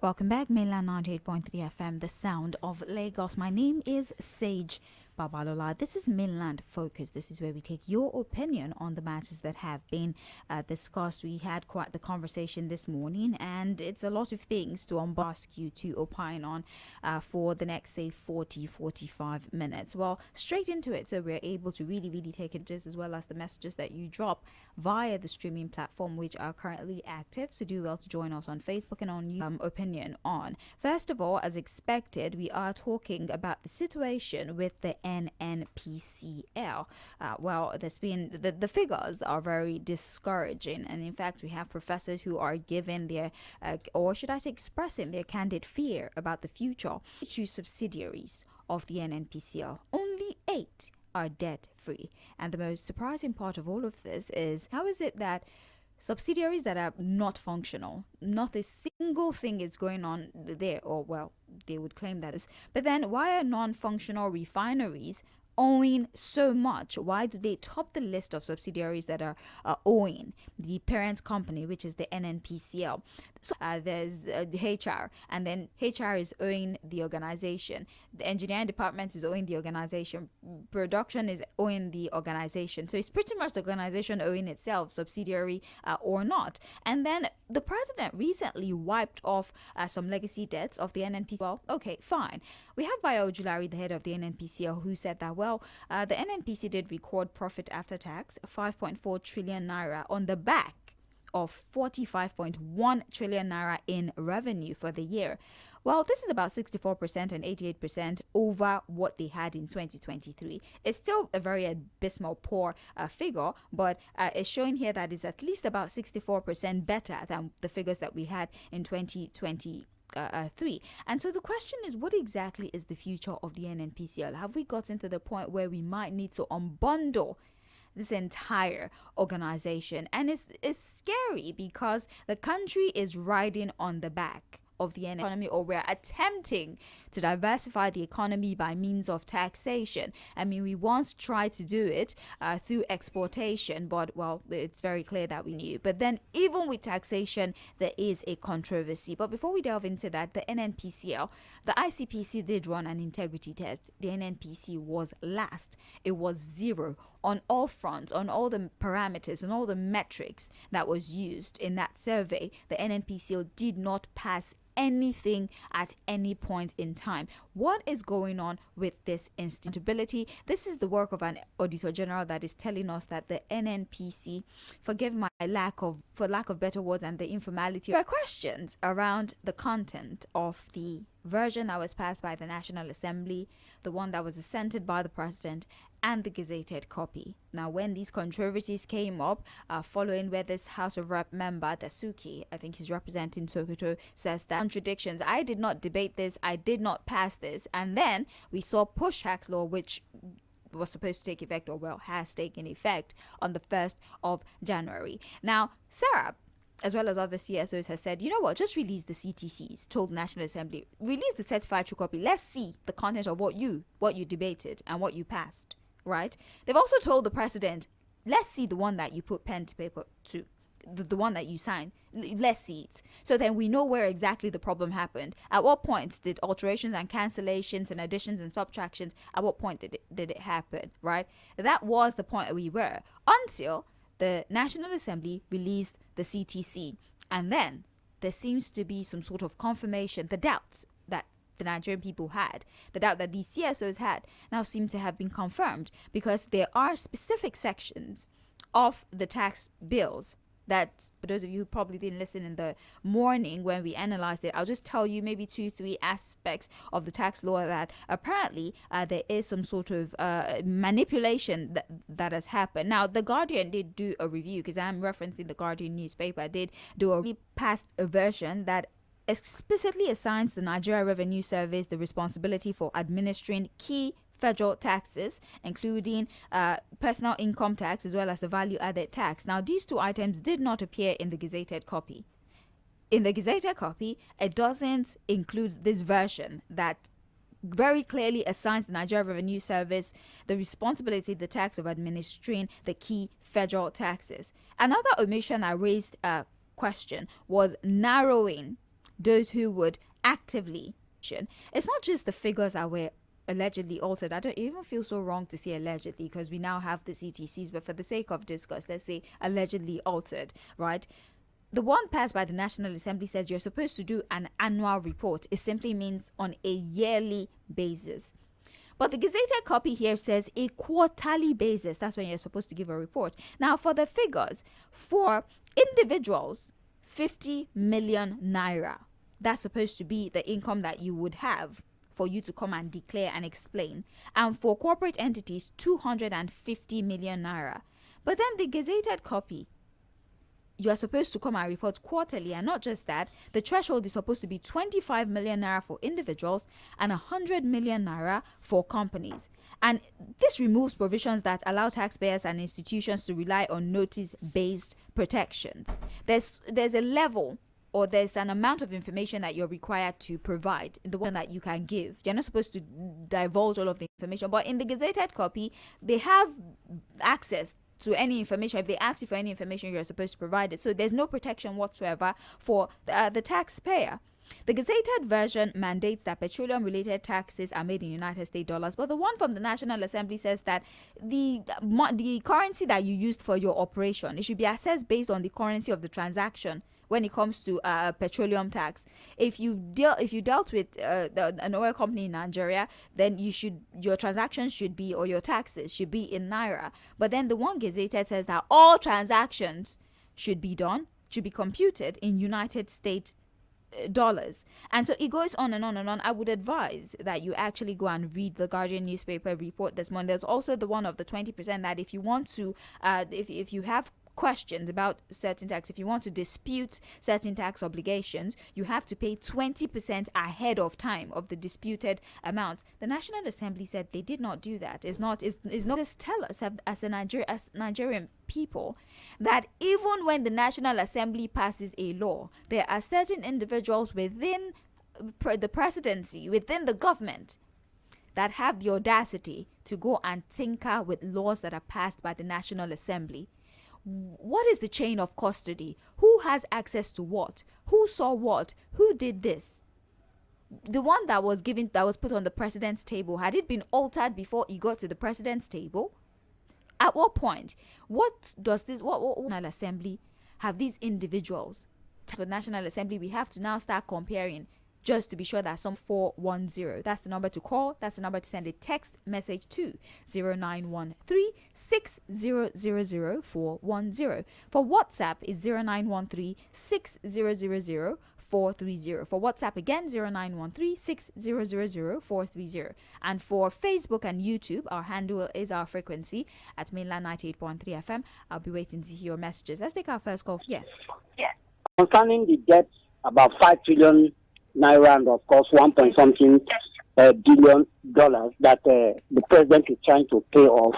Welcome back, Mainland 98.3 FM, the sound of Lagos. My name is Sage Babalola. This is Mainland Focus. This is where we take your opinion on the matters that have been discussed. We had quite the conversation this morning, and it's a lot of things to ask you to opine on for the next, say, 45 minutes. Well, straight into it, so we're able to really take it just as well as the messages that you drop via the streaming platform, which are currently active. So do well to join us on Facebook and on opinion on. First of all, as expected, we are talking about the situation with the NNPCL. Well, there's been the figures are very discouraging, and in fact, we have professors who are giving their, or should I say, expressing their candid fear about the future to subsidiaries of the NNPCL. Only 8 are debt free, and the most surprising part of all of this is how is it that subsidiaries that are not functional, not a single thing is going on there, or well, they would claim that is, but then why are non-functional refineries owing so much? Why do they top the list of subsidiaries that are owing the parent company, which is the NNPCL? So there's the HR, and then HR is owing the organization. The engineering department is owing the organization. Production is owing the organization. So it's pretty much the organization owing itself, subsidiary or not. And then the president recently wiped off some legacy debts of the NNPCL. Well, okay, fine. We have Bayo Ojulari, the head of the NNPCL, who said that, well, the NNPC did record profit after tax, 5.4 trillion naira on the back of 45.1 trillion naira in revenue for the year. Well, this is about 64% and 88% over what they had in 2023. It's still a very abysmal, poor figure, but it's showing here that it's at least about 64% better than the figures that we had in 2023. And so the question is, what exactly is the future of the NNPCL? Have we gotten to the point where we might need to unbundle this entire organization? And it's scary because the country is riding on the back of the economy, or we're attempting to diversify the economy by means of taxation. I mean, we once tried to do it through exportation, but well, it's very clear that we knew. But then even with taxation, there is a controversy. But before we delve into that, the NNPCL, the ICPC did run an integrity test. The NNPC was last. It was 0 on all fronts, on all the parameters and all the metrics that was used in that survey. The NNPCL did not pass anything at any point in time. What is going on with this instability? This is the work of an auditor general that is telling us that the NNPC, forgive my for lack of better words and the informality, there are questions around the content of the version that was passed by the National Assembly, the one that was assented by the president, and the gazetted copy. Now, when these controversies came up, following where this House of Rep member, Dasuki, I think he's representing Sokoto, says that contradictions. I did not debate this. I did not pass this. And then we saw push tax law, which was supposed to take effect, or well, has taken effect on the 1st of January. Now, Sarah, as well as other CSOs, has said, you know what, just release the CTCs, told the National Assembly, release the certified true copy. Let's see the content of what you debated and what you passed, right? They've also told the president, let's see the one that you put pen to paper to, the one that you signed. Let's see it. So then we know where exactly the problem happened. At what point did alterations and cancellations and additions and subtractions, at what point did it happen, right? That was the point we were, until the National Assembly released the CTC. And then there seems to be some sort of confirmation. The doubts that the Nigerian people had, the doubt that these CSOs had, now seem to have been confirmed, because there are specific sections of the tax bills that, for those of you who probably didn't listen in the morning when we analyzed it, I'll just tell you maybe 2-3 aspects of the tax law that apparently there is some sort of manipulation that has happened. Now, The Guardian did do a review, because I'm referencing The Guardian newspaper, did do a passed a version that explicitly assigns the Nigeria Revenue Service the responsibility for administering key federal taxes, including personal income tax as well as the value-added tax. Now, these two items did not appear in the gazetted copy. In the gazetted copy, it doesn't include this version that very clearly assigns the Nigeria Revenue Service the responsibility, the tax of administering the key federal taxes. Another omission I raised a question was narrowing those who would actively. It's not just the figures that were allegedly altered. I don't even feel so wrong to say allegedly, because we now have the CTCs, but for the sake of discourse, let's say allegedly altered, right? The one passed by the National Assembly says you're supposed to do an annual report. It simply means on a yearly basis. But the gazetted copy here says a quarterly basis. That's when you're supposed to give a report. Now, for the figures, for individuals, 50 million naira. That's supposed to be the income that you would have for you to come and declare and explain. And for corporate entities, 250 million naira. But then the gazetted copy, you are supposed to come and report quarterly. And not just that, the threshold is supposed to be 25 million naira for individuals and 100 million naira for companies. And this removes provisions that allow taxpayers and institutions to rely on notice-based protections. There's a level, or there's an amount of information that you're required to provide, the one that you can give. You're not supposed to divulge all of the information. But in the gazetted copy, they have access to any information. If they ask you for any information, you're supposed to provide it. So there's no protection whatsoever for the taxpayer. The gazetted version mandates that petroleum-related taxes are made in United States dollars, but the one from the National Assembly says that the currency that you used for your operation, it should be assessed based on the currency of the transaction. When it comes to petroleum tax, if you dealt with an oil company in Nigeria, then your transactions should be, or your taxes should be in naira. But then the one gazetted says that all transactions should be computed in United States dollars. And so it goes on and on and on. I would advise that you actually go and read the Guardian newspaper report this morning. There's also the one of the 20% that if you want to, if you have questions about certain tax, if you want to dispute certain tax obligations, you have to pay 20% ahead of time of the disputed amount. The National Assembly said they did not do that. It's not just tell us as Nigerian people that even when the National Assembly passes a law, there are certain individuals within the presidency, within the government, that have the audacity to go and tinker with laws that are passed by the National Assembly. What is the chain of custody? Who has access to what? Who saw what? Who did this? The one that was put on the president's table, had it been altered before it got to the president's table? At what point? What National Assembly have these individuals? For the National Assembly, we have to now start comparing, just to be sure that some 410. That's the number to call. That's the number to send a text message to 0913-6000-410. For WhatsApp is 0913-6000-430. For WhatsApp again, 0913-6000-430. And for Facebook and YouTube, our handle is our frequency at mainland 98.3 FM. I'll be waiting to hear your messages. Let's take our first call. Yes. Concerning the debt, about 5 trillion naira and of course 1.something billion dollars that the president is trying to pay off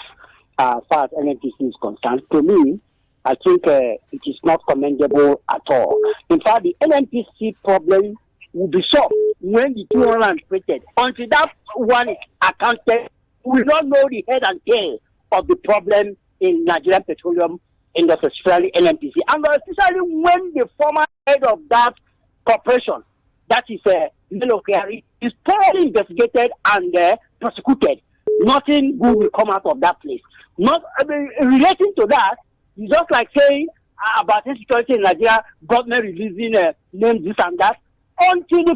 as far as NNPC is concerned. To me, I think it is not commendable at all. In fact, the NNPC problem will be solved when the 200 created. Until that one is accounted, we will not know the head and tail of the problem in Nigerian petroleum industry, especially NNPC. And especially when the former head of that corporation, that is Lɪਧᴇ, is thoroughly investigated and prosecuted. Nothing good will come out of that place. Relating to that, it's just like saying about insecurity in Nigeria, government releasing names, this and that. Until the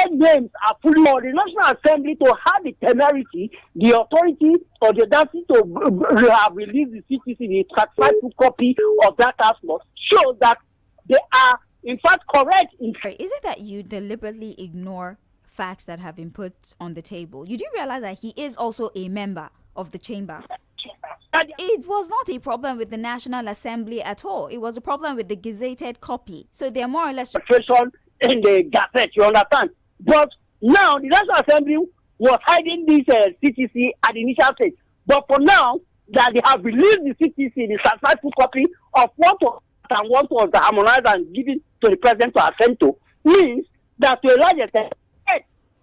400 names are fully on the National Assembly to have the temerity, the authority, or the audacity to have released the CTC, the certified copy of that task force, shows that they are in fact correct. Is it that you deliberately ignore facts that have been put on the table? You do realize that he is also a member of the chamber. And it was not a problem with the National Assembly at all. It was a problem with the gazetted copy. So they're more or less in the gazette, you understand? But now the National Assembly was hiding this CTC at the initial stage. But for now, that they have released the CTC, the certified copy of what was harmonized and given to the president to assent to, means that to a large extent,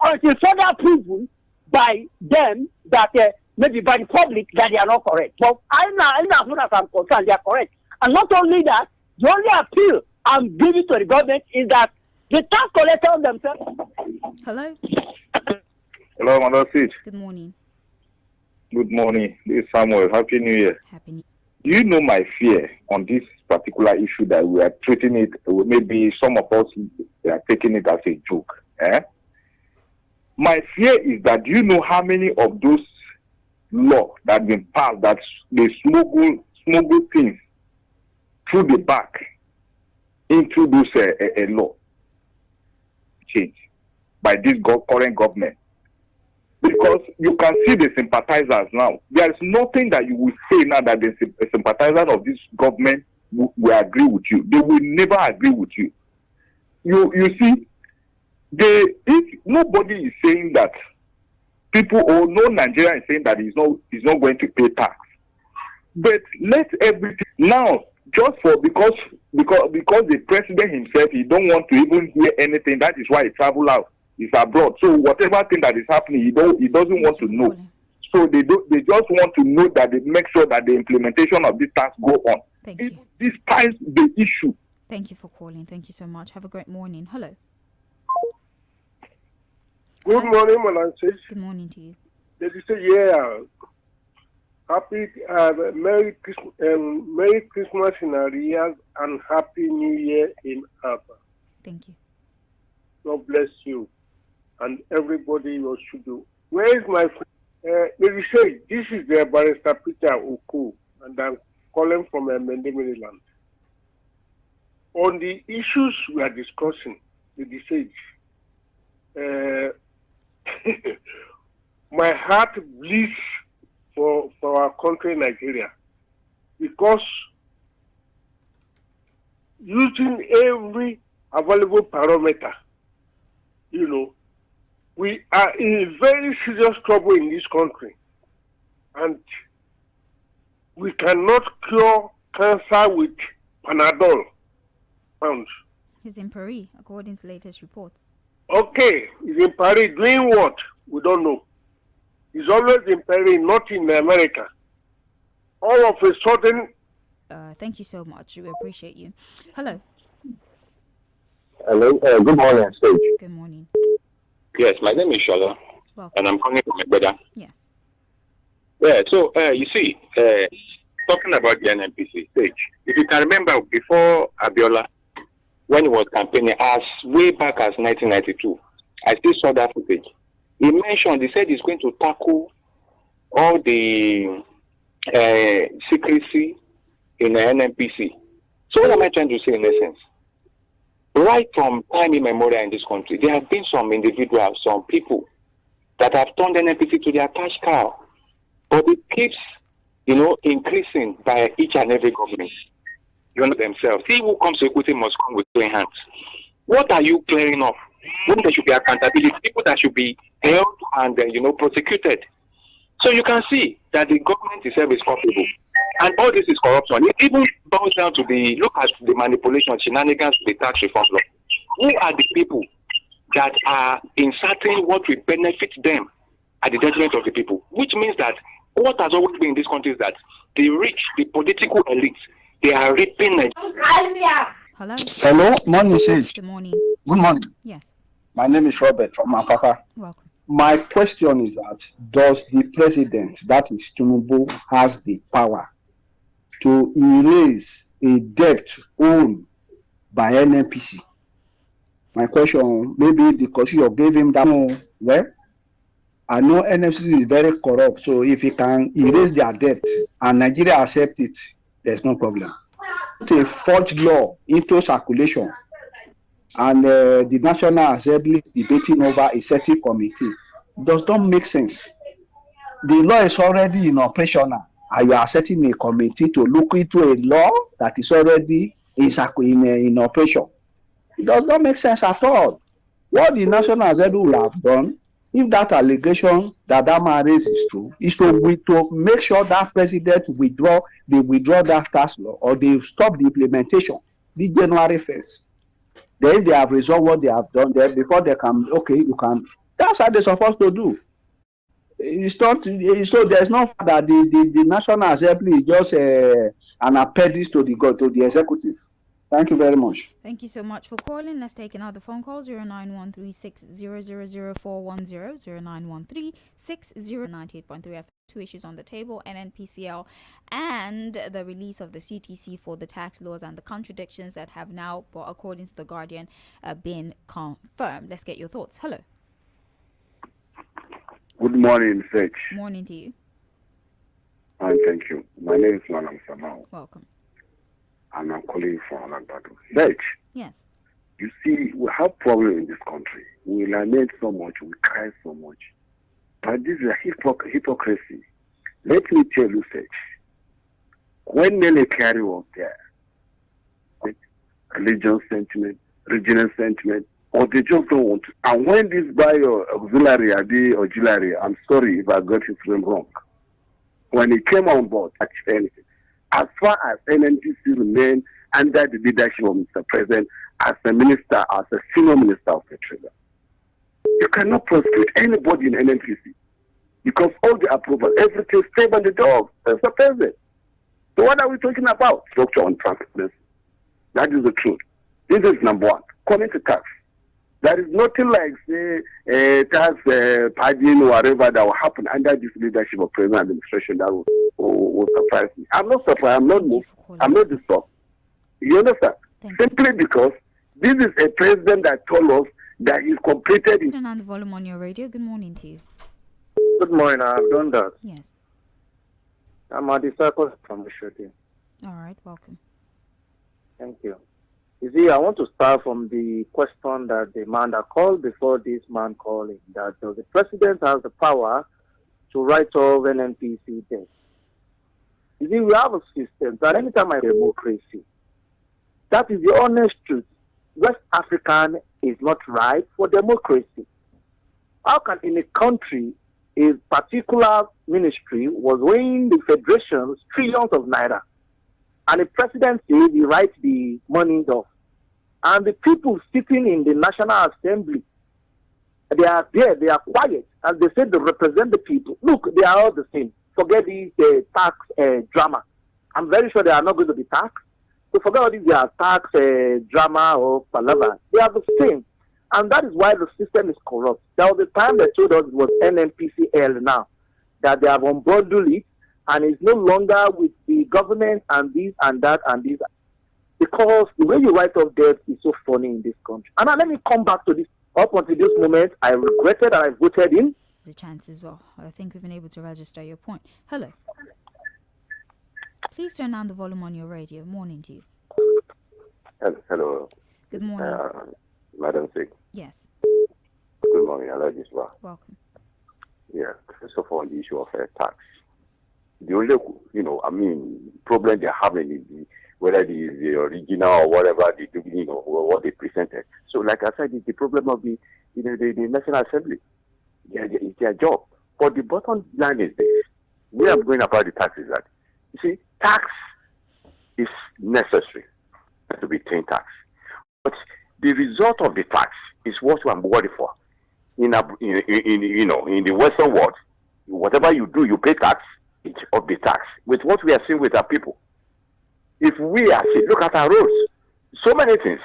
until further proven by them that maybe by the public that they are not correct. But as much as I'm concerned, they are correct. And not only that, the only appeal I'm giving to the government is that The tax collectors themselves. Hello. Hello, Madam Sage. Good morning. Good morning. This is Samuel. Happy New Year. Happy New Do you know my fear on this particular issue that we are treating it? Maybe some of us are taking it as a joke. My fear is that do you know how many of those laws that have been passed that they smuggle things through the back into those law change by this current government? Because you can see the sympathizers now. There is nothing that you will say now that the sympathizers of this government will agree with you. They will never agree with you. You see, if nobody is saying that people or no Nigerian is saying that he's not going to pay tax. But let everything now just because the president himself, he don't want to even hear anything. That is why he travel out. Is abroad. So whatever thing that is happening, he doesn't want to know. So they just want to know that they make sure that the implementation of this tax go on. Thank you. Despite the issue. Thank you for calling. Thank you so much. Have a great morning. Hello. Good morning, Madam Sage. Good morning to you. Let me say, yeah, happy Merry Christmas in arrears and Happy New Year in advance. Thank you. God bless you and everybody you should do. Where is my friend? Let me say, this is the Barrister Peter Oku, and I'm calling from Maryland. On the issues we are discussing, let me say, my heart bleeds for our country, Nigeria, because using every available parameter, we are in very serious trouble in this country, and we cannot cure cancer with Panadol pounds. He's in Paris, according to latest reports. Okay, he's in Paris doing what? We don't know. He's always in Paris, not in America. All of a sudden. Thank you so much. We appreciate you. Hello. Hello. Good morning, Stage. Good morning. Yes, my name is Shola, and I'm calling from Egbeda. Yes. Yeah, so you see, talking about the NNPC Stage, if you can remember before Abiola, when he was campaigning, as way back as 1992, I still saw that footage. He said he's going to tackle all the secrecy in the NNPC. So what am I trying to say in essence? Right from time immemorial in this country, there have been some individuals, some people that have turned NNPC to their cash cow. But it keeps, increasing by each and every government. You know themselves. He who comes to equity must come with clean hands. What are you clearing off? When there should be accountability, people that should be held and prosecuted. So you can see that the government itself is culpable. And all this is corruption. It even boils down to look at the manipulation, shenanigans of the tax reform law. Who are the people that are inserting what will benefit them at the detriment of the people? Which means that what has always been in this country is that the rich, the political elites, they are reaping it. Hello. Hello, morning, Sage. Good morning. Good morning. Yes. My name is Robert from Apapa. Welcome. My question is that does the president, that is Tinubu, has the power to erase a debt owed by NNPC? My question, maybe because you gave him that, well, I know NNPC is very corrupt, so if he can erase their debt and Nigeria accept it, there's no problem. Put a forged law into circulation, and the National Assembly is debating over a certain committee. Does not make sense. The law is already in operation, and you are setting a committee to look into a law that is already in operation. It does not make sense at all. What the National Assembly will have done, if that allegation that man raised is true, is to make sure that president withdraw that tax law, or they stop the implementation this January 1st. Then they have resolved what they have done there before they can, you can. That's how they're supposed to do. It's not, so there's no fact that the National Assembly is just an appendix to the executive. Thank you very much. Thank you so much for calling. Let's take another phone call. 091360000410 09136098.3 FM. Two issues on the table: NNPCL and the release of the CTC for the tax laws and the contradictions that have now, according to the Guardian, been confirmed. Let's get your thoughts. Hello. Good morning, Sage. Morning to you. And thank you. My name is Mоном. Welcome. And I'm calling from Alagbado. Sage. Yes. You see, we have problem in this country. We lament so much, we cry so much. But this is a hypocrisy. Let me tell you, Sage. When Nele Carey was there, religious sentiment, regional sentiment, or they just don't want to. And when this auxiliary, I'm sorry if I got his name wrong. When he came on board, actually, as far as NNPC remained under the leadership of Mr. President, as a minister, as a senior minister of the treasury, you cannot prosecute anybody in NNPC because all the approval, everything stayed on the door of Mr. President. So what are we talking about? Structure on transparency. That is the truth. This is number one. Coming to tax. There is nothing like, say, tax padding or whatever that will happen under this leadership of President administration that will surprise me. I'm not surprised. I'm not moved. I'm not disturbed. You understand? Simply because this is a president that told us that he completed it. Turn on the volume on your radio. Good morning to you. Good morning. I've done that. Yes. I'm a disciple from Oshodi. All right. Welcome. Thank you. You see, I want to start from the question that the man that called before this man calling, that the president has the power to write off NNPC debt. You see, we have a system that anytime I democracy, that is the honest truth. West African is not right for democracy. How can in a country, a particular ministry was weighing the federation's trillions of naira, and the president says he writes the money off, and the people sitting in the National Assembly, they are there, they are quiet, and they say they represent the people. Look, they are all the same. Forget this tax drama. I'm very sure they are not going to be taxed. So forget all these tax drama or palaver. They are the same. And that is why the system is corrupt. There was a time they told us it was NNPCL now, that they have unbundled it, and it's no longer with the government and this and that and this. Because the way you write off debt is so funny in this country. And now let me come back to this. Up until this moment, I regretted that I voted in. The chance as well. I think we've been able to register your point. Hello. Please turn down the volume on your radio. Morning to you. Hello. Good morning. Madam Sig. Yes. Good morning. I like this one. Welcome. Yeah. First of all, on the issue of tax. The only, problem they're having is whether it is the original or whatever they do, or what they presented. So, like I said, it's the problem of the National Assembly. It's their job. But the bottom line is this. We are going about the taxes that, you see, tax is necessary to be paying tax. But the result of the tax is what I'm worried for. In the Western world, whatever you do, you pay tax, it's of the tax. With what we are seeing with our people. If we actually look at our roads, so many things,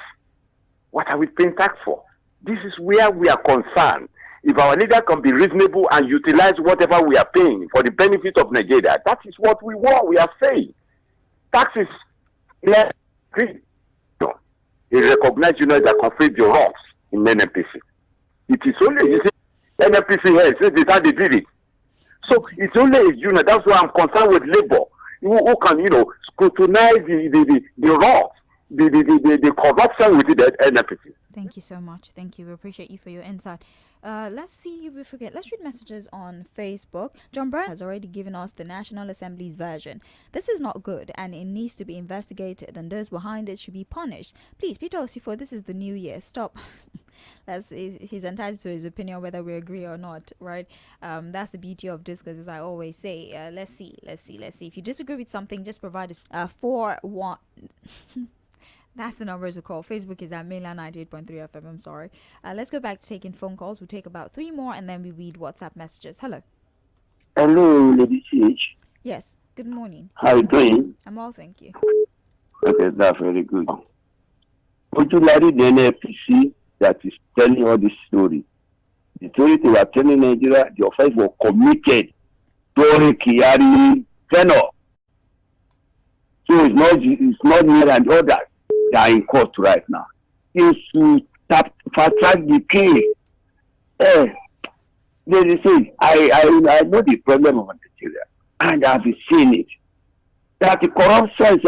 what are we paying tax for? This is where we are concerned. If our leader can be reasonable and utilize whatever we are paying for the benefit of Nigeria, that is what we want. We are saying taxes. He recognized, that conflict the wrongs in NNPC. It is only NNPC here since the time they did it. So it's only a unit. That's why I'm concerned with labor, who can scrutinize the wrongs, the corruption within the NNPC. Thank you so much. Thank you. We appreciate you for your insight. Let's see if we forget. Let's read messages on Facebook. John Brown has already given us the National Assembly's version. This is not good and it needs to be investigated and those behind it should be punished. Please, Peter Osifo, this is the new year. Stop. He's entitled to his opinion whether we agree or not, right? That's the beauty of discourse, as I always say. Let's see. If you disagree with something, just provide us 4-1. That's the number to call. Facebook is at Mainland 98.3 FM. I'm sorry. Let's go back to taking phone calls. We'll take about 3 more and then we read WhatsApp messages. Hello. Hello, Lady CH. Yes. Good morning. How are you doing? I'm well, thank you. Okay, that's very good. particularly the NNPC that is telling all this story. The story they were telling Nigeria, the offense was committed during Kyari tenure. So it's not me and others that are in court right now. You should fast track the case. They say I know the problem of Nigeria, and I've seen it. That the corruption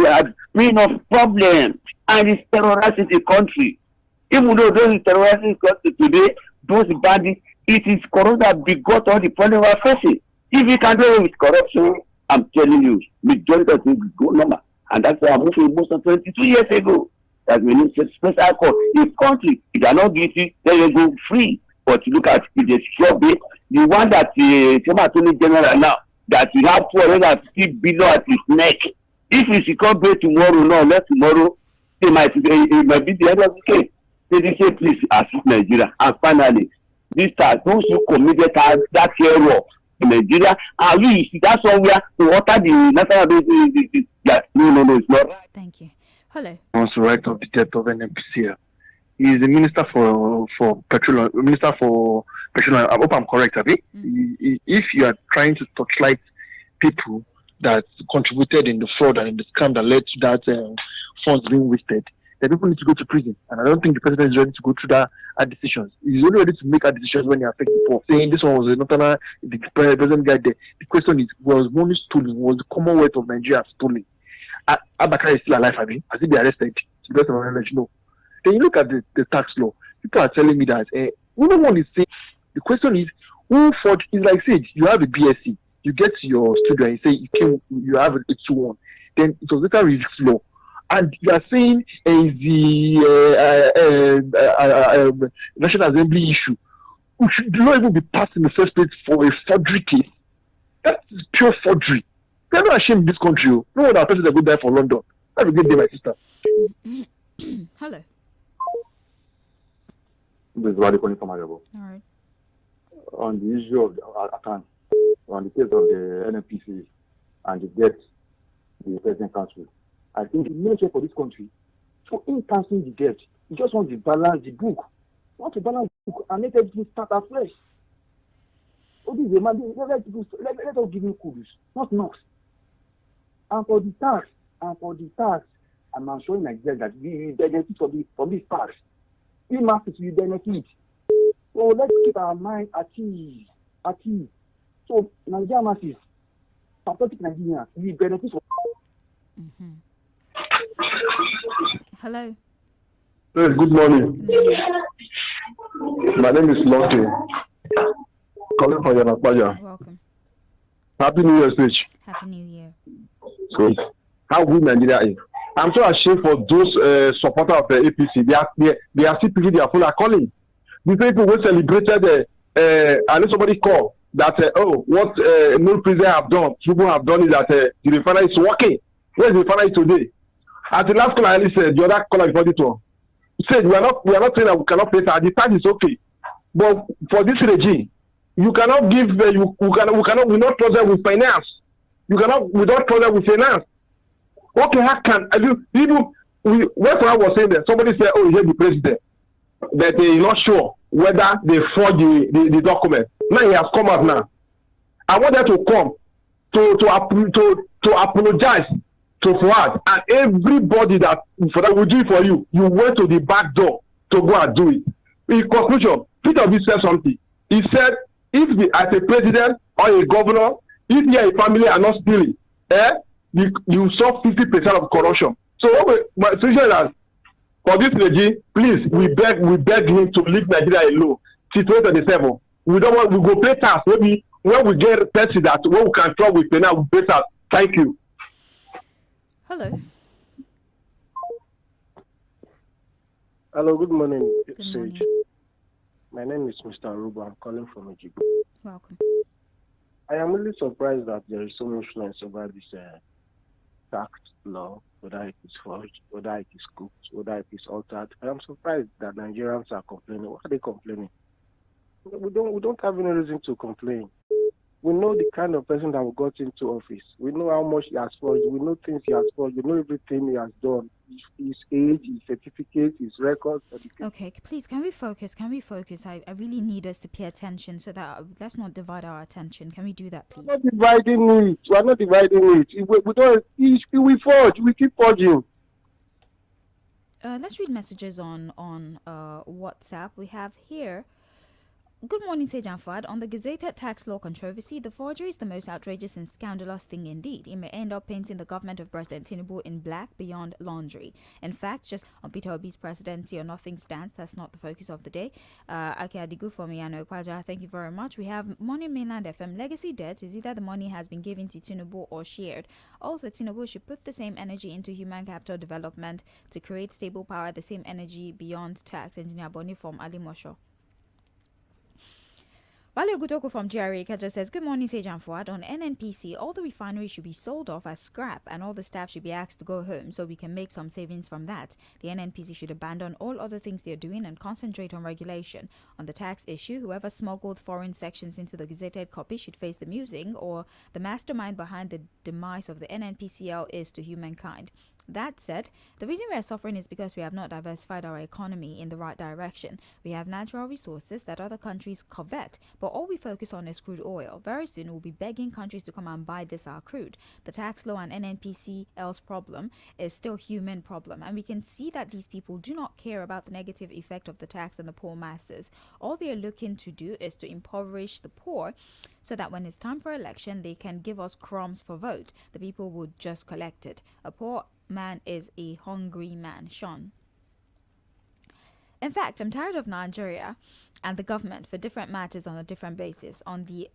has been a problem, and it's terrorizing the country. Even though those terrorizing the country today, those bandits, it is corruption that begot all the problems we are facing. If you can do it with corruption, I'm telling you, majority of things go normal. And that's why I moved in Boston 22 years ago. That we need special court. If country, if they are not guilty, then they go free. But look at the secure bit, the one that the Attorney General now, that we have 250 billion at his neck. If he secure bail tomorrow, no, not tomorrow, it might be the end of the case. They say, please assist Nigeria. And finally, these are those who committed that error in Nigeria. And you see that somewhere to water the national no, it's not right. Thank you. Hello. Wants to write off the death of NNPC. He is the minister for petroleum. Minister for petroleum. I hope I'm correct, Abi. If you are trying to touchlight people that contributed in the fraud and in the scam that led to that funds being wasted, then people need to go to prison. And I don't think the president is ready to go through that decisions. He's only ready to make our decisions when he affects the poor. Saying this one was not the president guy there. The question is, was money stolen? Was the Commonwealth of Nigeria stolen? Abakar is still alive, I mean, has he been arrested? To the best of my knowledge, no. Then you look at the tax law. People are telling me that no one is saying. The question is, who forged? It's like, say, you have a BSc, you get to your studio and you say you have a 2-1. Then it was later released law, and you are saying is the National Assembly issue, which should not even be passed in the first place for a forgery case. That's pure forgery. They are not ashamed in this country. No one our president would die for London. Have a good day, my sister. Hello. This is Wadi calling from Ayabo. All right. On the issue of the account, on the case of the NNPC and the debt the president council, I think the main check for this country, so in cancelling the debt, you just want to balance the book. You want to balance the book and make everything start afresh. So this is a man, let us give him kudos, not knocks. And for the tax, I'm assuring Nigeria that we benefit from this tax. We must benefit. So let's keep our mind at ease. So Nigeria masses, patriotic Nigerians, we benefit from. Hello. Hey, good morning. My name is Lotte. Calling from Yanapaja. Welcome. Happy New Year, Stage. Happy New Year. So, how good Nigeria is. I'm so ashamed for those supporters of the APC. They are still picking their phone are calling. The people who celebrated, I know somebody called that, what no president have done, people have done is that the refinery is working. Where is the refinery today? At the last call, I said, the other caller before this one said, we are not saying that we cannot pay tax. The tax is okay. But for this regime, you cannot give, we not trust them with finance. We don't trust them with finance. Okay, how can what I was saying there, somebody said, oh, he's the president, that they are not sure whether they forged the document. Now he has come out now. I want them to come to apologize to Fuad and everybody that will do it for you. You went to the back door to go and do it. In conclusion, Peter Obi said something. He said, if as a president or a governor, if you and a family are not stealing, you saw 50% of corruption. So my suggestion is that for this regime, please, we beg him to leave Nigeria alone. Till 2027. We go pay tax. Maybe when we get a person that when we can talk with now, we pay tax. Thank you. Hello. Hello, good morning, Good Sage. morning. My name is Mr. Aruba. I'm calling from Ejigbo. Welcome. I am really surprised that there is so much influence over this tax law, whether it is forged, whether it is cooked, whether it is altered. I am surprised that Nigerians are complaining. Why are they complaining? We don't have any reason to complain. We know the kind of person that we got into office. We know how much he has forged. We know things he has forged. We know everything he has done. his age, his certificates, his records. Okay, please, can we focus? I really need us to pay attention so that let's not divide our attention. Can we do that, please? We're not dividing it. We don't. We forge. We keep forging. Let's read messages on WhatsApp. We have here. Good morning, Sage and Fuad. On the gazetted tax law controversy, the forgery is the most outrageous and scandalous thing indeed. It may end up painting the government of President Tinubu in black beyond laundry. In fact, just on Peter Obi's presidency or nothing stands. That's not the focus of the day. Akiadigu for Miyano Kwaja, thank you very much. We have Morning Mainland FM. Legacy debt is either the money has been given to Tinubu or shared. Also, Tinubu should put the same energy into human capital development to create stable power, the same energy beyond tax. Engineer Boni from Ali Mosho. Valio Gutoko from GRA Kaja says, good morning, Sage and Fuad. On NNPC, all the refineries should be sold off as scrap and all the staff should be asked to go home so we can make some savings from that. The NNPC should abandon all other things they're doing and concentrate on regulation. On the tax issue, whoever smuggled foreign sections into the gazetted copy should face the musing, or the mastermind behind the demise of the NNPCL is to humankind. That said, the reason we are suffering is because we have not diversified our economy in the right direction. We have natural resources that other countries covet, but all we focus on is crude oil. Very soon we'll be begging countries to come and buy this our crude. The tax law and NNPCL's problem is still human problem, and we can see that these people do not care about the negative effect of the tax on the poor masses. All they are looking to do is to impoverish the poor, so that when it's time for election, they can give us crumbs for vote. The people would just collect it. A poor man is a hungry man. Sean. In fact, I'm tired of Nigeria and the government for different matters on a different basis. On the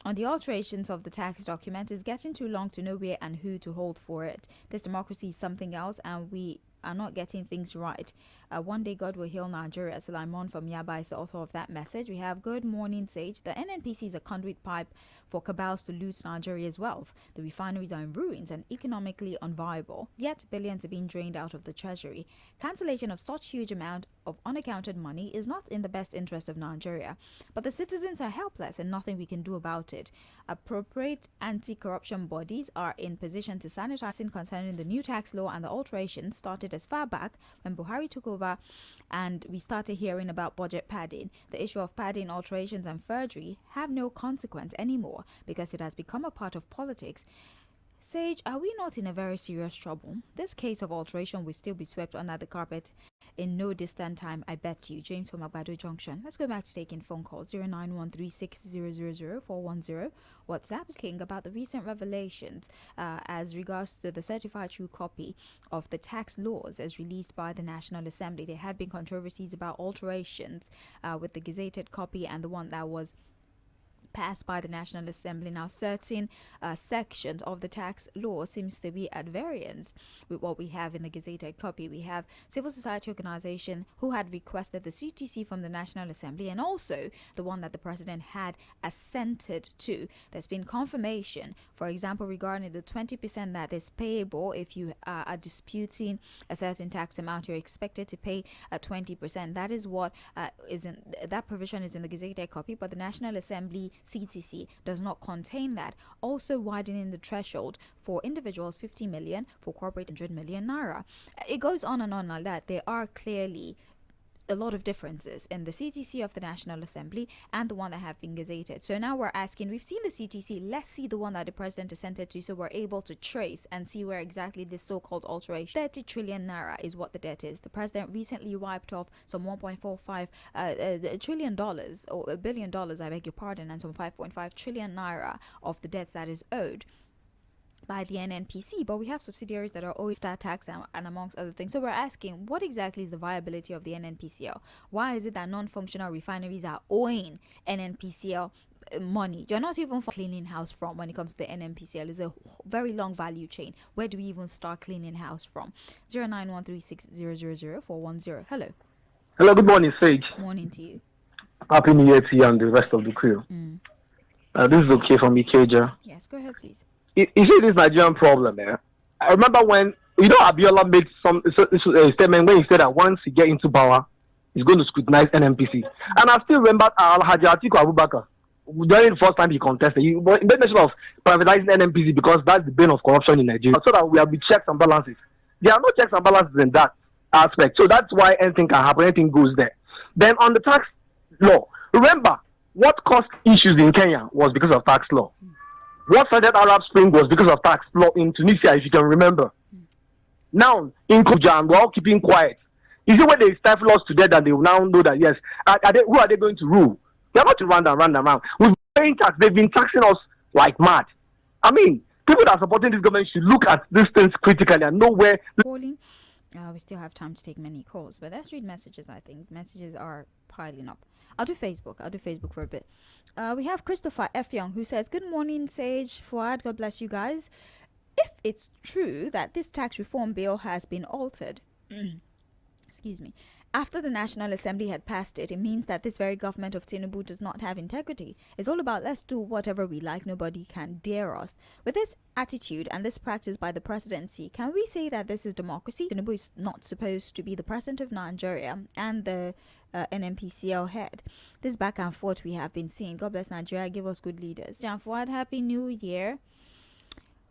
alterations of the tax document, is getting too long to know where and who to hold for it. This democracy is something else, and we are not getting things right. One day God will heal Nigeria. Sulaiman from Yaba is the author of that message. We have good morning, Sage. The NNPC is a conduit pipe for cabals to loot Nigeria's wealth. The refineries are in ruins and economically unviable, yet billions are being drained out of the treasury. Cancellation of such huge amount of unaccounted money is not in the best interest of Nigeria, but the citizens are helpless and nothing we can do about it. Appropriate anti-corruption bodies are in position to sanitize concerning the new tax law, and the alterations started as far back when Buhari took over and we started hearing about budget padding. The issue of padding, alterations and forgery have no consequence anymore because it has become a part of politics. Sage, are we not in a very serious trouble? This case of alteration will still be swept under the carpet in no distant time, I bet you. James from Agbado Junction. Let's go back to taking phone calls. 09136000410. WhatsApp is king about the recent revelations as regards to the certified true copy of the tax laws as released by the National Assembly. There had been controversies about alterations with the gazetted copy and the one that was passed by the National Assembly. Now, certain sections of the tax law seems to be at variance with what we have in the gazetted copy. We have civil society organization who had requested the CTC from the National Assembly, and also the one that the president had assented to. There's been confirmation, for example, regarding the 20% that is payable if you are disputing a certain tax amount. You're expected to pay 20%. That is what is in that provision is in the gazetted copy, but the National Assembly CTC does not contain that. Also widening the threshold for individuals 50 million, for corporate 100 million naira. It goes on and on like that. There are clearly a lot of differences in the CTC of the National Assembly and the one that have been gazetted. So now we're asking, we've seen the CTC, let's see the one that the president assented to, so we're able to trace and see where exactly this so-called alteration. 30 trillion naira is what the debt is. The president recently wiped off some $1.45 trillion or $1 billion, I beg your pardon, and some 5.5 trillion naira of the debts that is owed by the NNPC, but we have subsidiaries that are owed that tax and amongst other things. So we're asking, what exactly is the viability of the NNPCL? Why is it that non-functional refineries are owing NNPCL money? You're not even cleaning house from when it comes to the NNPCL. It's a very long value chain. Where do we even start cleaning house from? 09136000410. Hello. Hello, good morning, Sage. Morning to you. Happy New Year to you and the rest of the crew. This is okay from Ikeja. Yes, go ahead, please. You see this Nigerian problem, eh? I remember when, Abiola made some statement when he said that once he get into power, he's going to scrutinize NNPC. And I still remember Alhaji Atiku Abubakar during the first time he contested, he made mention of privatizing NNPC because that's the bane of corruption in Nigeria. So that we have the checks and balances. There are no checks and balances in that aspect. So that's why anything can happen, anything goes there. Then on the tax law, remember, what caused issues in Kenya was because of tax law. What started Arab Spring was because of tax law in Tunisia, if you can remember. Now, in Kujan, we're all keeping quiet. Is it when they stifle us to death that they will now know that, yes, who are they going to rule? They're not to run around. We've been paying tax. They've been taxing us like mad. I mean, people that are supporting this government should look at these things critically and know where... Calling. We still have time to take many calls, but let's read messages. I think messages are piling up. I'll do Facebook for a bit. We have Christopher F. Young, who says, good morning, Sage, Fuad, God bless you guys. If it's true that this tax reform bill has been altered, excuse me, after the National Assembly had passed it, it means that this very government of Tinubu does not have integrity. It's all about let's do whatever we like, nobody can dare us. With this attitude and this practice by the presidency, can we say that this is democracy? Tinubu is not supposed to be the president of Nigeria and the NNPCL head. This back and forth we have been seeing. God bless Nigeria, give us good leaders. Jan Fuad, Happy New Year.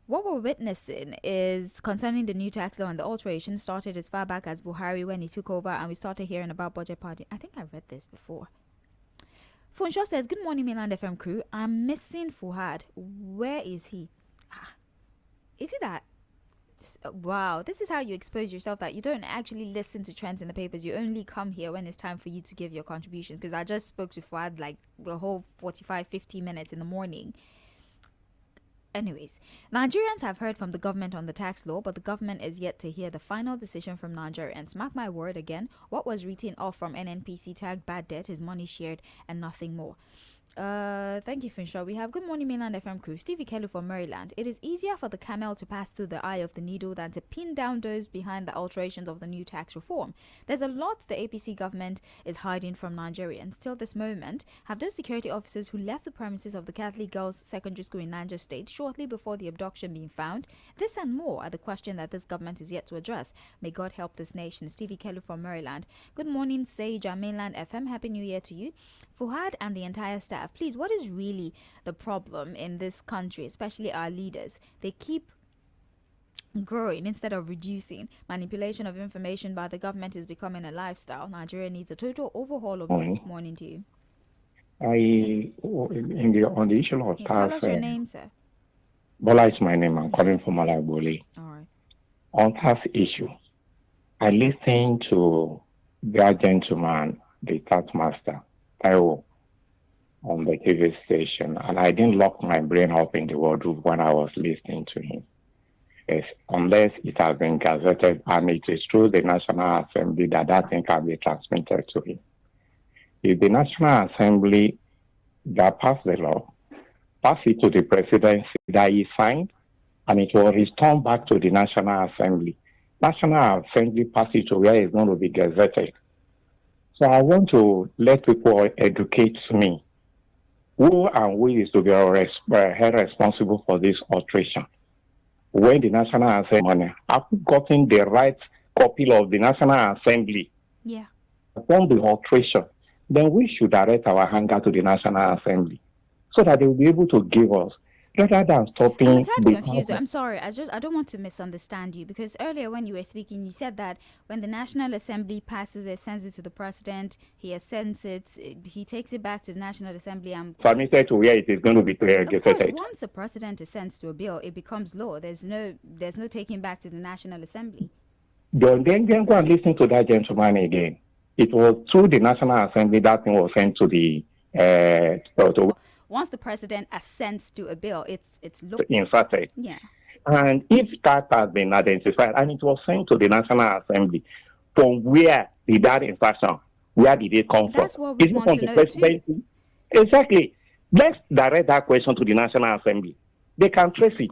What we're witnessing is concerning the new tax law, and the alteration started as far back as Buhari when he took over, and we started hearing about budget party. I think I read this before. Fᴜᴏ says, good morning, Mainland FM crew. I'm missing Fuhad. Where is he? Is he that? Wow, this is how you expose yourself, that you don't actually listen to trends in the papers. You only come here when it's time for you to give your contributions. Because I just spoke to Fuad like the whole 45-50 minutes in the morning. Anyways, Nigerians have heard from the government on the tax law, but the government is yet to hear the final decision from Nigerians. Mark my word again, what was written off from NNPC tag bad debt is money shared and nothing more. Thank you, Fᴜᴏ. We have good morning, Mainland FM crew. Stevie Kelly from Maryland. It is easier for the camel to pass through the eye of the needle than to pin down those behind the alterations of the new tax reform. There's a lot the APC government is hiding from Nigerians. Till this moment, have those security officers who left the premises of the Catholic Girls Secondary School in Niger State shortly before the abduction being found? This and more are the question that this government is yet to address. May God help this nation. Stevie Kelly from Maryland. Good morning, Sage and Mainland FM. Happy New Year to you. Fuhad and the entire staff, please, what is really the problem in this country, especially our leaders? They keep growing instead of reducing. Manipulation of information by the government is becoming a lifestyle. Nigeria needs a total overhaul of morning to you. On the issue of tax, tell us your name, sir. Bola is my name. I'm calling from Malagboli. All right. On tax issue, I listened to that gentleman, the tax master, Taiwo, on the TV station, and I didn't lock my brain up in the wardrobe when I was listening to him. Yes, unless it has been gazetted and it is through the National Assembly that thing can be transmitted to him. If the National Assembly that passed the law, pass it to the presidency that he signed, and it will return back to the National Assembly. National Assembly pass it to where it's going to be gazetted. So I want to let people educate me. Who and who is to be held responsible for this alteration? When the National Assembly, have gotten the right copy of the National Assembly upon the alteration, then we should direct our anger to the National Assembly so that they will be able to give us, rather than stopping. I'm a tad confused. I'm sorry. I don't want to misunderstand you, because earlier when you were speaking, you said that when the National Assembly passes it, sends it to the president, he assents it, he takes it back to the National Assembly and submitted to where it is going to be gazetted. Of course, once the president assents to a bill, it becomes law. There's no taking back to the National Assembly. Then go and listen to that gentleman again. It was through the National Assembly that thing was sent to the once the president assents to a bill, it's law. Inserted. Yeah. And if that has been identified and it was sent to the National Assembly, from where did that insertion, where did it come That's from? what we want to know too. Exactly. Let's direct that question to the National Assembly. They can trace it.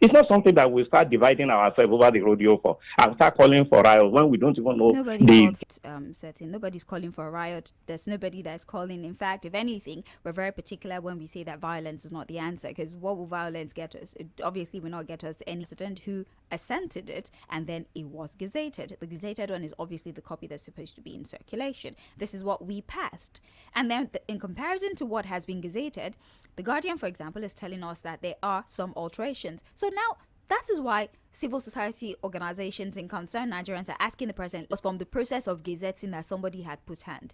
It's not something that we start dividing ourselves over the rodeo for and start calling for riot when we don't even know. Nobody's calling for a riot. There's nobody that's calling. In fact, if anything, we're very particular when we say that violence is not the answer, because what will violence get us? It obviously will not get us any president who assented it and then it was gazetted. The gazetted one is obviously the copy that's supposed to be in circulation. This is what we passed. And then in comparison to what has been gazetted, The Guardian, for example, is telling us that there are some alterations. So now that is why civil society organizations in concerned Nigerians are asking the president from the process of gazetting that somebody had put hand.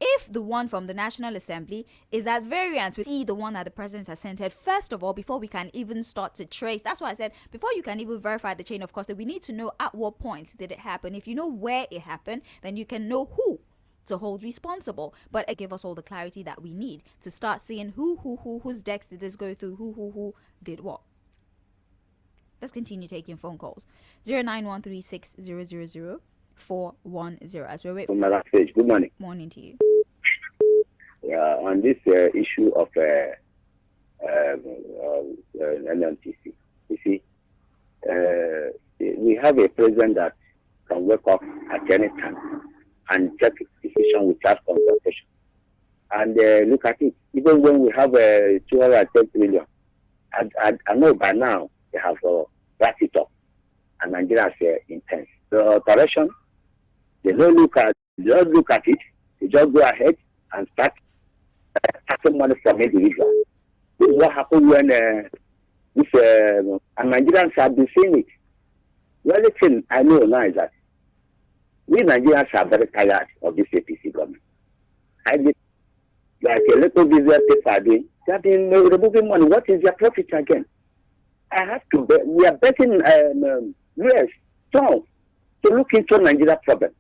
If the one from the National Assembly is at variance with the one that the president has sent out, first of all, before we can even start to trace, that's why I said, before you can even verify the chain of custody, we need to know at what point did it happen. If you know where it happened, then you can know who to hold responsible. But it gave us all the clarity that we need to start seeing whose decks did this go through, who did what. Let's continue taking phone calls. 09136000410 as we wait. Good morning. Morning to you. Yeah, on this issue of NMTC, you see, we have a president that can wake up at any time and take a decision without consultation. And look at it, even when we have 210 trillion, I know by now they have wrapped it up, and Nigeria is intense. The operation, they don't look at it, they just go ahead and start taking money from individuals. This is what happened when and Nigerians have been seeing it. The only thing I know now is that we Nigerians are very tired of this APC government. I did like a little business paper doing. They have been removing money. What is their profit again? I have to bet. We are betting US strong to look into Nigeria problem.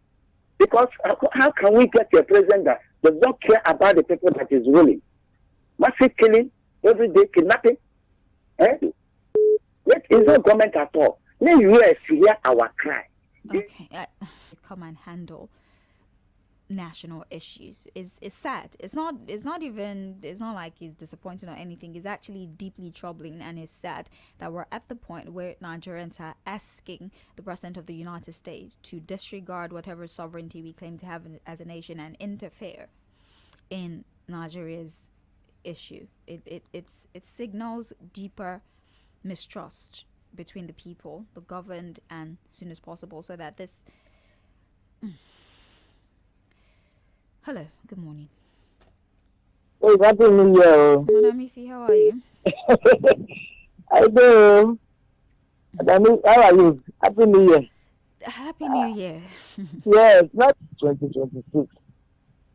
Because how can we get a president that does not care about the people that is ruling? Massive killing, every day kidnapping. It is no government at all. Let US hear our cry. Okay, come and handle national issues is sad. It's not like it's disappointing or anything. It's actually deeply troubling, and it's sad that we're at the point where Nigerians are asking the President of the United States to disregard whatever sovereignty we claim to have as a nation and interfere in Nigeria's issue. It signals deeper mistrust between the people, the governed, and as soon as possible, so that this Hello, good morning. Hey, Happy New Year. Madam Ifi, how are you? I do. Madam, how are you? Happy New Year. Happy New Year. Yes, not 2026.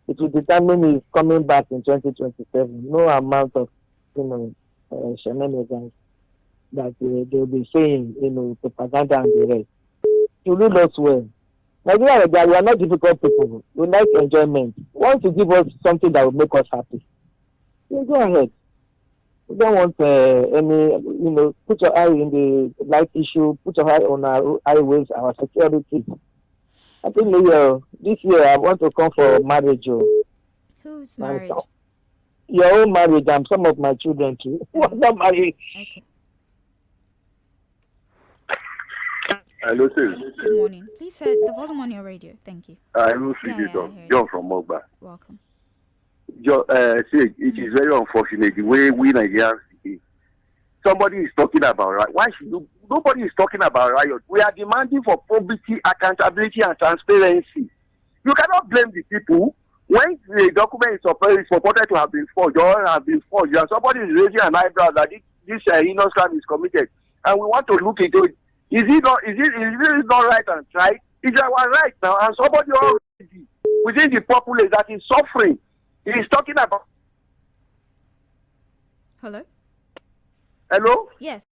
It will determine if coming back in 2027. No amount of, shenanigans that they'll be saying, propaganda and the rest. To lead us well. Nigeria, we are not difficult people. We like enjoyment. Want to give us something that will make us happy. You go ahead. We don't want any, put your eye in the life issue, put your eye on our highways, our security. I think this year I want to come for marriage. Who's married? Your own marriage and some of my children too. Not married. Okay. Hello, sir. Good morning. Please set the volume on your radio. Thank you. I will see this on John from Mogba. Welcome. John, it is very unfortunate the way we Nigerians behave. Somebody is talking about riot. Why should nobody is talking about riot? We are demanding for probity, accountability, and transparency. You cannot blame the people when the document is purported to have been forged or have been forged, and somebody is raising an eyebrow that this heinous crime is committed, and we want to look into it. Is it not right and right? It's our right now, and somebody already within the populace that is suffering is talking about. Hello? Hello? Yes.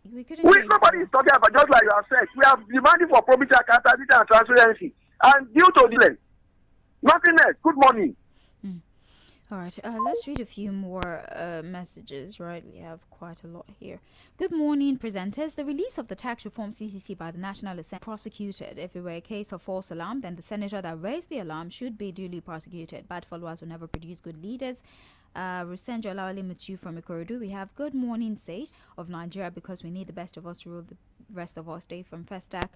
Nobody is talking about, just like you have said, we are demanding for probity, accountability, and transparency. And due to this, nothing else. Good morning. All right, let's read a few more messages, right? We have quite a lot here. Good morning, presenters. The release of the tax reform CCC by the National Assembly prosecuted. If it were a case of false alarm, then the senator that raised the alarm should be duly prosecuted. Bad followers will never produce good leaders. Mṛsenjolawale from Ikorodu. We have good morning, Sage of Nigeria, because we need the best of us to rule the rest of us. Dave from Festac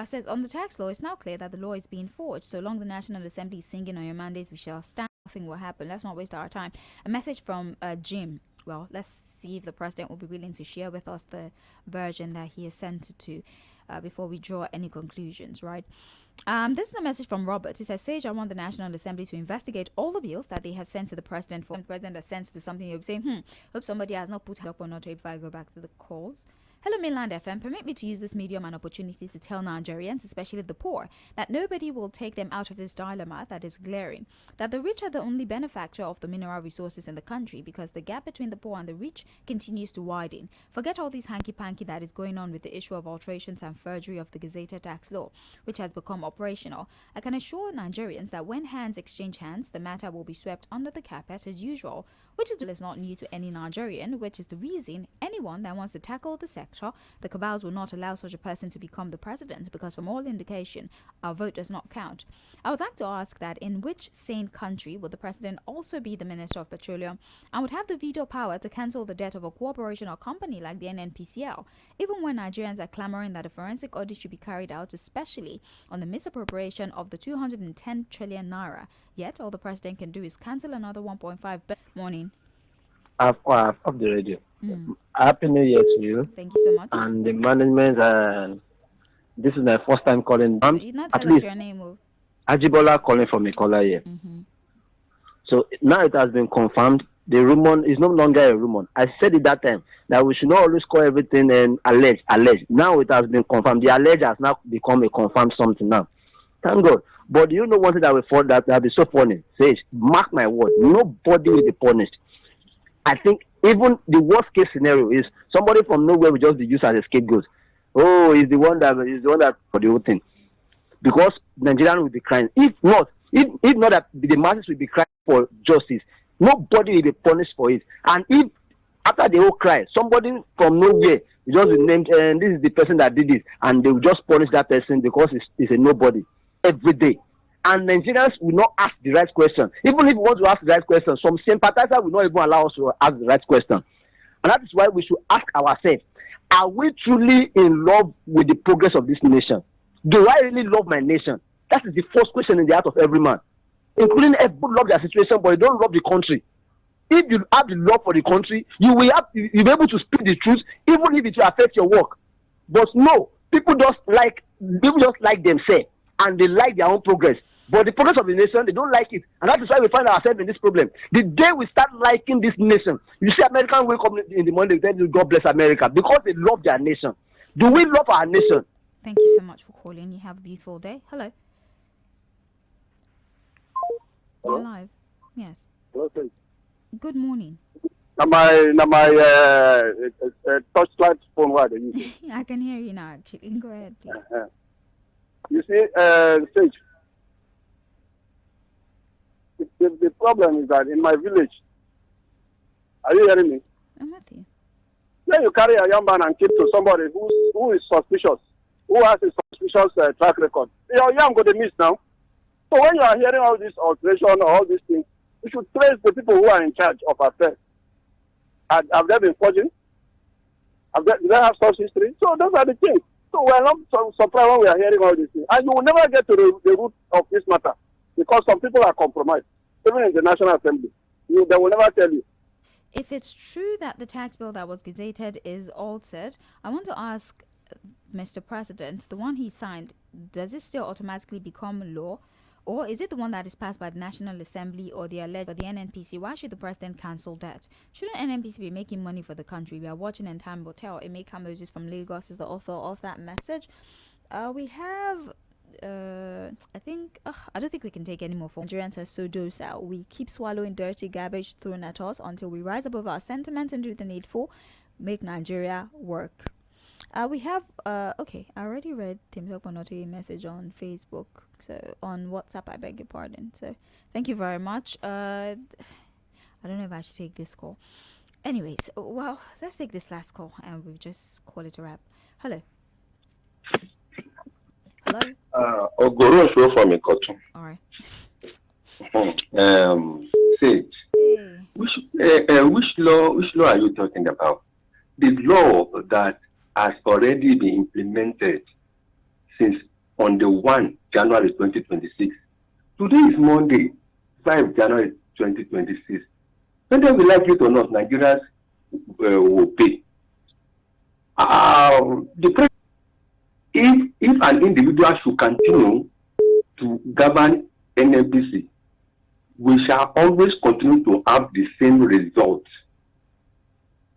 says, on the tax law, it's now clear that the law is being forged. So long the National Assembly is singing on your mandates, we shall stand. Nothing will happen. Let's not waste our time. A message from Jim. Well, let's see if the president will be willing to share with us the version that he has sent it to before we draw any conclusions, right? This is a message from Robert. He says, Sage, I want the National Assembly to investigate all the bills that they have sent to the president. For the president has sent to something, he'll be saying, hope somebody has not put up or not if I go back to the calls. Hello, Mainland FM. Permit me to use this medium and opportunity to tell Nigerians, especially the poor, that nobody will take them out of this dilemma that is glaring. That the rich are the only benefactor of the mineral resources in the country because the gap between the poor and the rich continues to widen. Forget all this hanky-panky that is going on with the issue of alterations and forgery of the gazetted tax law, which has become operational. I can assure Nigerians that when hands exchange hands, the matter will be swept under the carpet as usual, which is not new to any Nigerian, which is the reason anyone that wants to tackle the sector, the cabals will not allow such a person to become the president, because from all indication, our vote does not count. I would like to ask that in which sane country would the president also be the Minister of Petroleum and would have the veto power to cancel the debt of a corporation or company like the NNPCL, even when Nigerians are clamoring that a forensic audit should be carried out, especially on the misappropriation of the 210 trillion naira. Yet, all the president can do is cancel another 1.5 billion. Morning. I've off the radio. Happy New Year to you. Thank you so much. And the management, this is my first time calling. You not tell us your name. Ajibola calling from Ikola here. So now it has been confirmed. The rumor is no longer a rumor. I said it that time that we should not always call everything and alleged. Now it has been confirmed. The alleged has now become a confirmed something now. Thank God. But you know one thing that we thought that be so funny? Says, mark my word, nobody will be punished. I think even the worst case scenario is somebody from nowhere will just be used as a scapegoat. Oh, he's the one that for the whole thing. Because Nigerians will be crying. If not that the masses will be crying for justice, nobody will be punished for it. And if after the whole cry, somebody from nowhere will just be named, and this is the person that did it, and they will just punish that person because it's a nobody every day. And Nigerians will not ask the right question. Even if we want to ask the right question, some sympathizers will not even allow us to ask the right question. And that is why we should ask ourselves, are we truly in love with the progress of this nation? Do I really love my nation? That is the first question in the heart of every man. Including everyone love their situation, but you don't love the country. If you have the love for the country, you'll be able to speak the truth, even if it will affect your work. But no, people just like themselves, and they like their own progress. But the progress of the nation, they don't like it. And that is why we find ourselves in this problem. The day we start liking this nation, you see Americans wake up in the morning, they tell you, God bless America, because they love their nation. Do we love our nation? Thank you so much for calling. You have a beautiful day. Hello. You're live. Yes. Hello. Good morning. My touchlight phone. Why are you using? I can hear you now, actually. Go ahead, please. You see, Sage, the problem is that in my village, are you hearing me? I'm with you. When you carry a young man and keep to somebody who is suspicious, who has a suspicious track record, your young got the miss now. So when you are hearing all this alteration or all these things, you should trace the people who are in charge of affairs. Have they been forging? Do they have such history? So those are the things. So we are not surprised when we are hearing all these things. And you will never get to the root of this matter because some people are compromised, even in the National Assembly. They will never tell you. If it's true that the tax bill that was gazetted is altered, I want to ask Mr. President, the one he signed, does it still automatically become law? Or is it the one that is passed by the National Assembly or the alleged by the NNPC? Why should the president cancel that? Shouldn't NNPC be making money for the country? We are watching and time will tell. Emeka Moses from Lagos is the author of that message. We have, I don't think we can take any more from Nigerians are so docile. We keep swallowing dirty garbage thrown at us until we rise above our sentiments and do the needful. Make Nigeria work. We have, I already read Ṭemisōkpọ̀nọ́tóyè message on Facebook, so on WhatsApp, I beg your pardon. So thank you very much. I don't know if I should take this call. Anyways, well, let's take this last call and we'll just call it a wrap. Hello. Hello. Ogoro from Ikotu. All right. Sage. Hey. Which law are you talking about? The law that has already been implemented since on the 1 January 2026. Today is Monday, 5 January 2026. Whether we like it or not, Nigerians will pay. If an individual should continue to govern NNPC, we shall always continue to have the same result.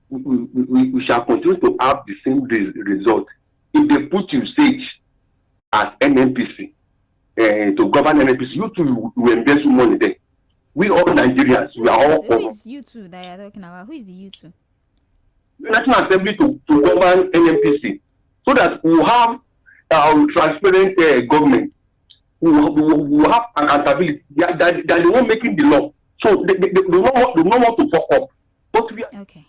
We shall continue to have the same result. If they put you Sage as NNPC to govern NNPC, you too will invest money there. We all Nigerians, we are all. Who is you two that you're talking about? Who is the you two? National Assembly to govern NNPC, so that we have transparent government. We have accountability. They are the one making the law, so they don't want to fuck up. But we are Okay.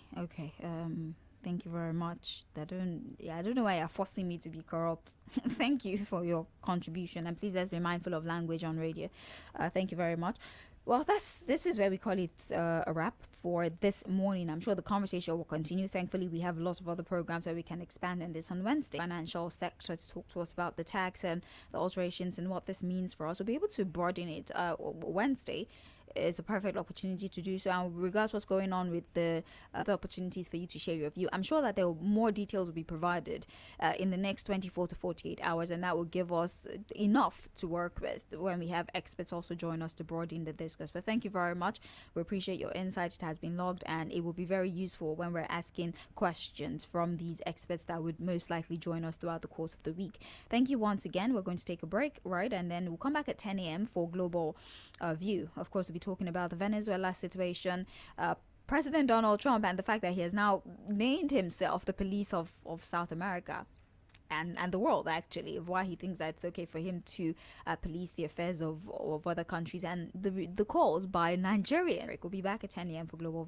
Thank you very much. I don't know why you're forcing me to be corrupt. Thank you for your contribution, and please let's be mindful of language on radio. Thank you very much. Well, this is where we call it a wrap for this morning. I'm sure the conversation will continue. Thankfully, we have a lot of other programs where we can expand on this on Wednesday. Financial sector to talk to us about the tax and the alterations and what this means for us. We'll be able to broaden it. Wednesday is a perfect opportunity to do so, and regards what's going on with the other opportunities for you to share your view. I'm sure that more details will be provided in the next 24 to 48 hours, and that will give us enough to work with when we have experts also join us to broaden the discourse. But thank you very much. We appreciate your insight. It has been logged, and it will be very useful when we're asking questions from these experts that would most likely join us throughout the course of the week. Thank you once again. We're going to take a break, right? And then we'll come back at 10 a.m. for Global View. Of course, we'll be talking about the Venezuela situation, President Donald Trump, and the fact that he has now named himself the police of South America and the world, actually, of why he thinks that it's okay for him to police the affairs of other countries, and the calls by Nigeria. We'll be back at 10 a.m. for Global